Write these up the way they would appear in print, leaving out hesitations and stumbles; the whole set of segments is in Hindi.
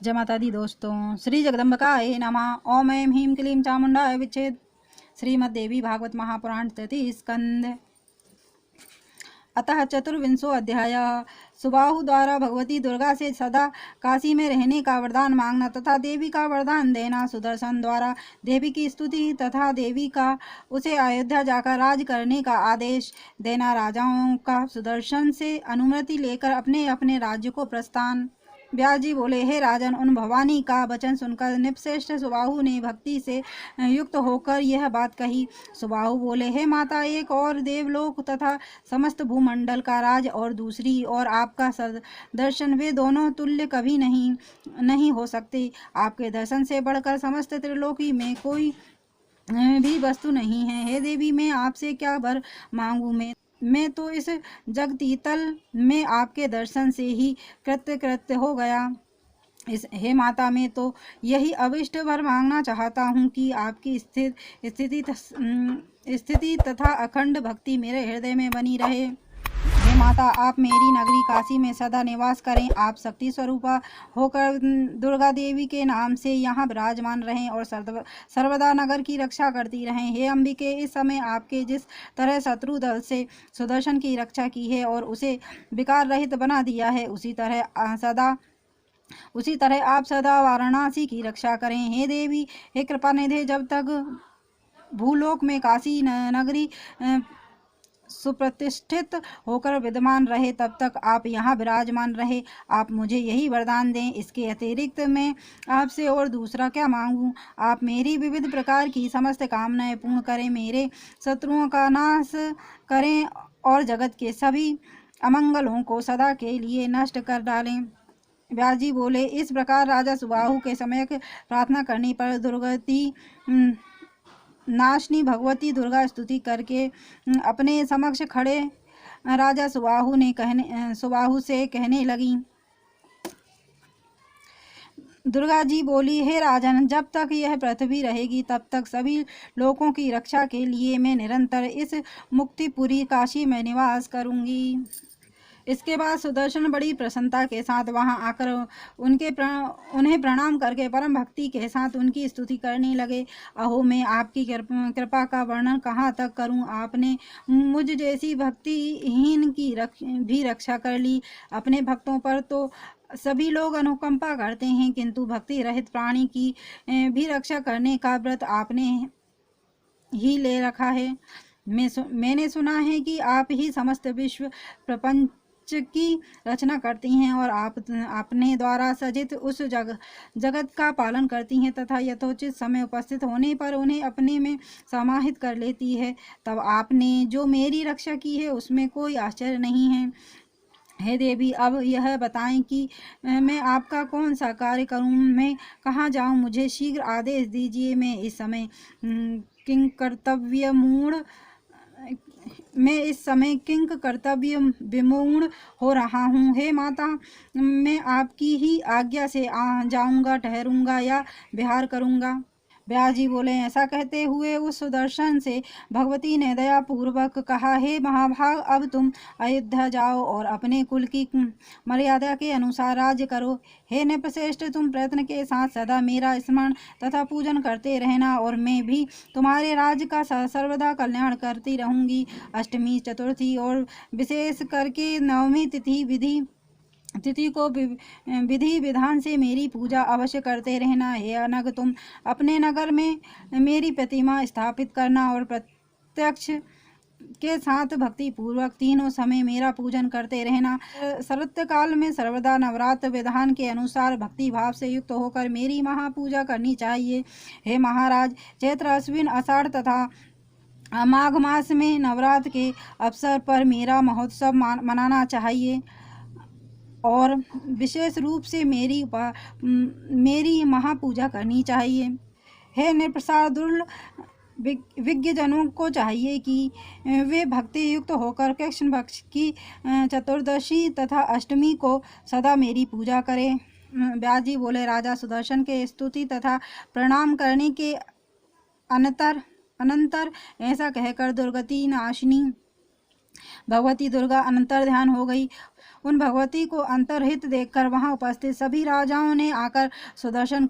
जय माता दी दोस्तों। श्री जगदम्बिकाय नमः। ओम ऐं ह्रीं क्लीं चामुंडाय विच्छेद। श्रीमद्देवी भागवत महापुराण तृतीय स्कंद। अतः चतुर्विंशो अध्याय। सुबाहु द्वारा भगवती दुर्गा से सदा काशी में रहने का वरदान मांगना तथा देवी का वरदान देना। सुदर्शन द्वारा देवी की स्तुति तथा देवी का उसे अयोध्या जाकर राज करने का आदेश देना। राजाओं का सुदर्शन से अनुमति लेकर अपने अपने राज्य को प्रस्थान। व्यास जी बोले, हे राजन, उन भवानी का वचन सुनकर निपश्रेष्ठ सुबाहु ने भक्ति से युक्त होकर यह बात कही। सुबाहु बोले, हे माता, एक और देवलोक तथा समस्त भूमंडल का राज और दूसरी और आपका दर्शन, वे दोनों तुल्य कभी नहीं हो सकते। आपके दर्शन से बढ़कर समस्त त्रिलोकी में कोई भी वस्तु नहीं है। हे देवी, मैं आपसे क्या वर मांगू? मैं तो इस जगतीतल में आपके दर्शन से ही कृत्य हो गया। हे माता, मैं तो यही अविष्ट वर मांगना चाहता हूँ कि आपकी स्थिति तथा अखंड भक्ति मेरे हृदय में बनी रहे। हे माता, आप मेरी नगरी काशी में सदा निवास करें। आप शक्ति स्वरूपा होकर दुर्गा देवी के नाम से यहाँ विराजमान रहें और सर्वदा नगर की रक्षा करती रहें। हे अंबिके, इस समय आपके जिस तरह शत्रु दल से सुदर्शन की रक्षा की है और उसे विकार रहित बना दिया है, उसी तरह आप सदा वाराणसी की रक्षा करें। हे देवी, हे कृपा निधे, जब तक भूलोक में काशी नगरी सुप्रतिष्ठित होकर विद्यमान रहे, तब तक आप यहाँ विराजमान रहे। आप मुझे यही वरदान दें। इसके अतिरिक्त मैं आपसे और दूसरा क्या मांगूं? आप मेरी विविध प्रकार की समस्त कामनाएं पूर्ण करें, मेरे शत्रुओं का नाश करें और जगत के सभी अमंगलों को सदा के लिए नष्ट कर डालें। व्यास जी बोले, इस प्रकार राजा सुबाहु के समय प्रार्थना करने पर दुर्गति नाशनी भगवती दुर्गा स्तुति करके अपने समक्ष खड़े राजा सुबाहु से कहने लगी। दुर्गा जी बोली, हे राजन, जब तक यह पृथ्वी रहेगी तब तक सभी लोगों की रक्षा के लिए मैं निरंतर इस मुक्तिपुरी काशी में निवास करूंगी। इसके बाद सुदर्शन बड़ी प्रसन्नता के साथ वहां आकर उन्हें प्रणाम करके परम भक्ति के साथ उनकी स्तुति करने लगे। अहो, मैं आपकी कृपा का वर्णन कहाँ तक करूं? आपने मुझ जैसी भक्तिहीन की भी रक्षा कर ली। अपने भक्तों पर तो सभी लोग अनुकंपा करते हैं, किंतु भक्ति रहित प्राणी की भी रक्षा करने का व्रत आपने ही ले रखा है। मैंने सुना है कि आप ही समस्त विश्व प्रपंच की रचना करती हैं और आप अपने द्वारा सजित उस जगत का पालन करती हैं तथा यथोचित समय उपस्थित होने पर उन्हें अपने में समाहित कर लेती है। तब आपने जो मेरी रक्षा की है उसमें कोई आश्चर्य नहीं है। हे देवी, अब यह बताएं कि मैं आपका कौन सा कार्य करूं? मैं कहाँ जाऊं? मुझे शीघ्र आदेश दीजिए। मैं इस समय किंक कर्तव्य विमूढ़ हो रहा हूँ। हे माता, मैं आपकी ही आज्ञा से जाऊंगा, ठहरूंगा या विहार करूंगा। व्यास जी बोले, ऐसा कहते हुए उस सुदर्शन से भगवती ने दया पूर्वक कहा, हे महाभाग, अब तुम अयोध्या जाओ और अपने कुल की मर्यादा के अनुसार राज्य करो। हे नृपश्रेष्ठ, तुम प्रयत्न के साथ सदा मेरा स्मरण तथा पूजन करते रहना और मैं भी तुम्हारे राज्य का सर्वदा कल्याण करती रहूंगी। अष्टमी, चतुर्थी और विशेष करके नवमी तिथि को विधि विधान से मेरी पूजा अवश्य करते रहना। हे अनग, तुम अपने नगर में मेरी प्रतिमा स्थापित करना और प्रत्यक्ष के साथ भक्ति पूर्वक तीनों समय मेरा पूजन करते रहना। शरत काल में सर्वदा नवरात्र विधान के अनुसार भक्ति भाव से युक्त होकर मेरी महापूजा करनी चाहिए। हे महाराज, चैत्र, अश्विन, आषाढ़ तथा माघ मास में नवरात्र के अवसर पर मेरा महोत्सव मनाना चाहिए और विशेष रूप से मेरी महापूजा करनी चाहिए। हे नृप्रसादुल, विज्ञजनों को चाहिए कि वे भक्ति युक्त होकर कृष्ण पक्ष की चतुर्दशी तथा अष्टमी को सदा मेरी पूजा करें। व्यास जी बोले, राजा सुदर्शन के स्तुति तथा प्रणाम करने के अनंतर ऐसा कहकर दुर्गति नाशिनी भगवती दुर्गा अनंतर ध्यान हो गई उन भगवती को अंतर्हित देखकर वहां उपस्थित सभी राजाओं ने आकर सुदर्शन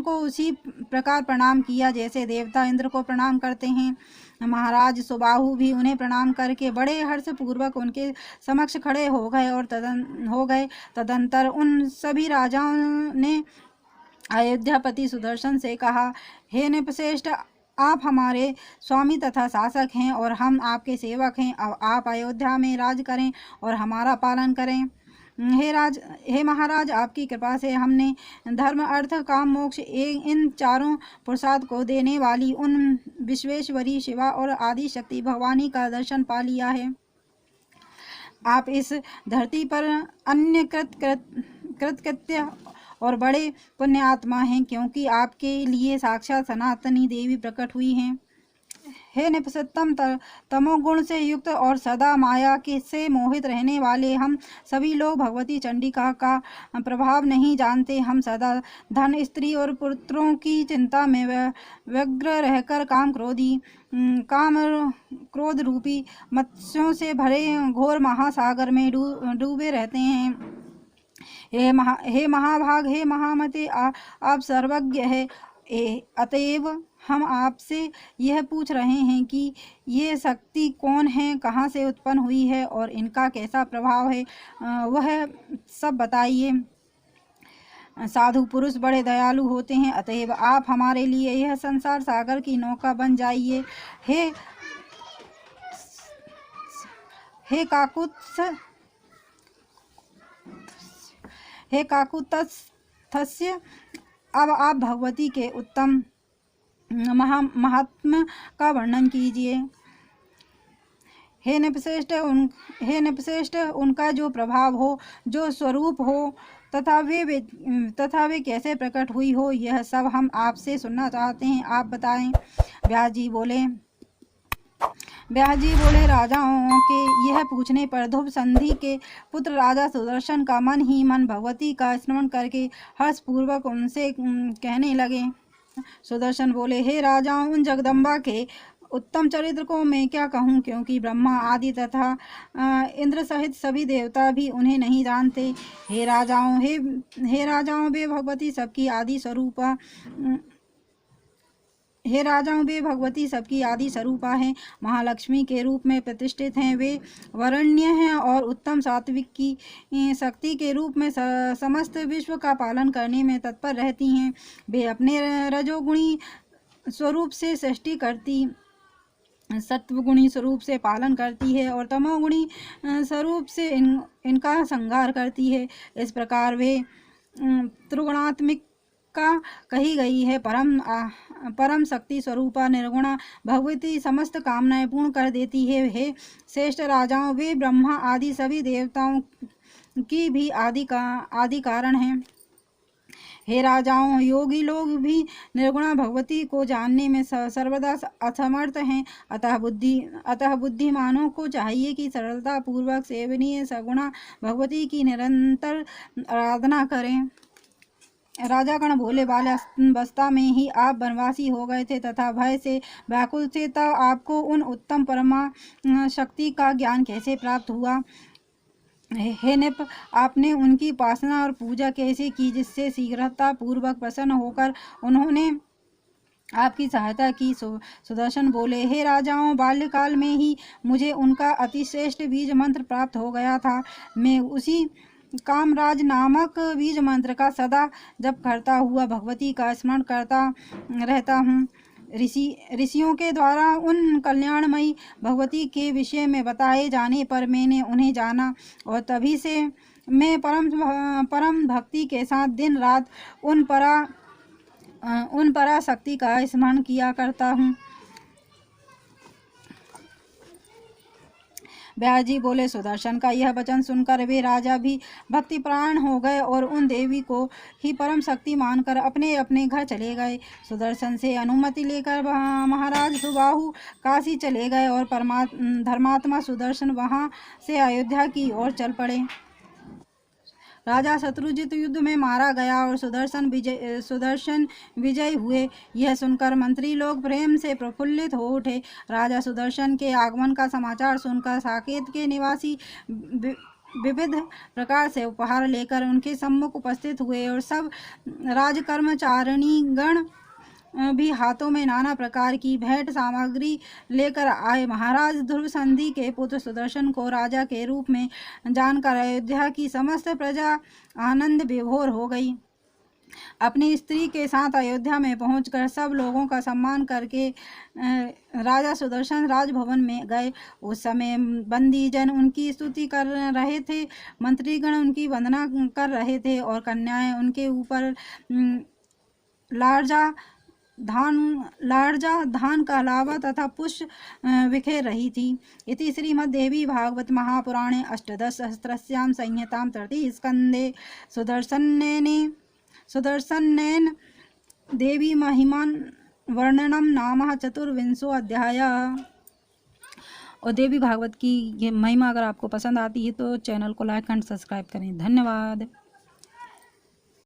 को उसी प्रकार प्रणाम किया जैसे देवता इंद्र को प्रणाम करते हैं। महाराज सुबाहु भी उन्हें प्रणाम करके बड़े हर्ष पूर्वक उनके समक्ष खड़े हो गए। तदंतर उन सभी राजाओं ने अयोध्यापति सुदर्शन से कहा, हे नृपश्रेष्ठ, आप हमारे स्वामी तथा शासक हैं और हम आपके सेवक हैं। अब आप अयोध्या में राज करें और हमारा पालन करें। हे महाराज, आपकी कृपा से हमने धर्म अर्थ काम मोक्ष इन चारों पुरुषार्थ को देने वाली उन विश्वेश्वरी शिवा और आदि शक्ति भवानी का दर्शन पा लिया है। आप इस धरती पर अन्य कृत्य और बड़े पुण्यात्मा हैं, क्योंकि आपके लिए साक्षात सनातनी देवी प्रकट हुई हैं। हे नृपसत्तम, तमोगुण से युक्त और सदा माया के से मोहित रहने वाले हम सभी लोग भगवती चंडिका का प्रभाव नहीं जानते। हम सदा धन, स्त्री और पुत्रों की चिंता में व्यग्र रहकर काम क्रोध रूपी मत्स्यों से भरे घोर महासागर में डूबे रहते हैं। हे महाभाग, हे महामते, आप सर्वज्ञ है। अतएव हम आपसे यह पूछ रहे हैं कि ये शक्ति कौन है, कहाँ से उत्पन्न हुई है और इनका कैसा प्रभाव है, वह सब बताइए। साधु पुरुष बड़े दयालु होते हैं, अतएव आप हमारे लिए यह संसार सागर की नौका बन जाइए। हे काकुत्स्थस्य, अब आप भगवती के उत्तम महात्म्य का वर्णन कीजिए। हे नृपश्रेष्ठ, उनका जो प्रभाव हो, जो स्वरूप हो तथा वे कैसे प्रकट हुई हो, यह सब हम आपसे सुनना चाहते हैं, आप बताएं। व्यास जी बोले, राजाओं के यह पूछने पर ध्रुव संधि के पुत्र राजा सुदर्शन का मन ही मन भगवती का स्मरण करके हर्षपूर्वक उनसे कहने लगे। सुदर्शन बोले, हे राजाओं, उन जगदम्बा के उत्तम चरित्र को मैं क्या कहूँ, क्योंकि ब्रह्मा आदि तथा इंद्र सहित सभी देवता भी उन्हें नहीं जानते। हे राजाओं, वे भगवती सबकी आदि स्वरूपा हैं, महालक्ष्मी के रूप में प्रतिष्ठित हैं। वे वरण्य हैं और उत्तम सात्विक की शक्ति के रूप में समस्त विश्व का पालन करने में तत्पर रहती हैं। वे अपने रजोगुणी स्वरूप से सृष्टि करती, सत्वगुणी स्वरूप से पालन करती है और तमोगुणी स्वरूप से इनका संहार करती है। इस प्रकार वे त्रिगुणात्मिक का कही गई है। परम शक्ति स्वरूपा निर्गुणा भगवती समस्त कामनाएं पूर्ण कर देती है। हे श्रेष्ठ राजाओं, वे ब्रह्मा आदि सभी देवताओं की भी आदि कारण हैं। हे राजाओं, योगी लोग भी निर्गुणा भगवती को जानने में सर्वदा असमर्थ हैं। अतः बुद्धिमानों को चाहिए कि सरलता पूर्वक सेवनीय सगुणा भगवती की निरंतर आराधना करें। राजागण बोले, बाल्यावस्था में ही आप वनवासी हो गए थे तथा भय से व्याकुल थे, तब आपको उन उत्तम परमा शक्ति का ज्ञान कैसे प्राप्त हुआ? हे नृप, आपने उनकी उपासना और पूजा कैसे की, जिससे शीघ्रता पूर्वक प्रसन्न होकर उन्होंने आपकी सहायता की? सुदर्शन बोले, हे राजाओं, बाल्यकाल में ही मुझे उनका अतिश्रेष्ठ बीज मंत्र प्राप्त हो गया था। मैं उसी कामराज नामक बीज मंत्र का सदा जप करता हुआ भगवती का स्मरण करता रहता हूँ। ऋषियों के द्वारा उन कल्याणमयी भगवती के विषय में बताए जाने पर मैंने उन्हें जाना और तभी से मैं परम भक्ति के साथ दिन रात उन पराशक्ति का स्मरण किया करता हूँ। व्यास जी बोले, सुदर्शन का यह वचन सुनकर वे राजा भी भक्तिपरायण हो गए और उन देवी को ही परम शक्ति मानकर अपने अपने घर चले गए। सुदर्शन से अनुमति लेकर महाराज सुबाहु काशी चले गए और धर्मात्मा सुदर्शन वहां से अयोध्या की ओर चल पड़े। राजा शत्रुजित युद्ध में मारा गया और सुदर्शन विजयी हुए। यह सुनकर मंत्री लोग प्रेम से प्रफुल्लित हो उठे। राजा सुदर्शन के आगमन का समाचार सुनकर साकेत के निवासी विविध प्रकार से उपहार लेकर उनके सम्मुख उपस्थित हुए और सब राजकर्मचारिणीगण भी हाथों में नाना प्रकार की भेंट सामग्री लेकर आए। महाराज ध्रुव संधि के पुत्र सुदर्शन को राजा के रूप में जानकर अयोध्या की समस्त प्रजा आनंद विभोर हो गई। अपनी स्त्री के साथ अयोध्या में पहुंचकर सब लोगों का सम्मान करके राजा सुदर्शन राजभवन में गए। उस समय बंदी जन उनकी स्तुति कर रहे थे, मंत्रीगण उनकी वंदना कर रहे थे और कन्याएं उनके ऊपर लार्जा धान का लावा तथा पुष्प बिखेर रही थी। इति श्रीमद्देवी भागवत महापुराणे अष्टादशसहस्रस्यां संहितां तृतीयस्कन्धे सुदर्शनेन देवी महिमान वर्णनम नाम चतुर्विंशो अध्याय। और देवी भागवत की ये महिमा अगर आपको पसंद आती है तो चैनल को लाइक एंड सब्सक्राइब करें। धन्यवाद।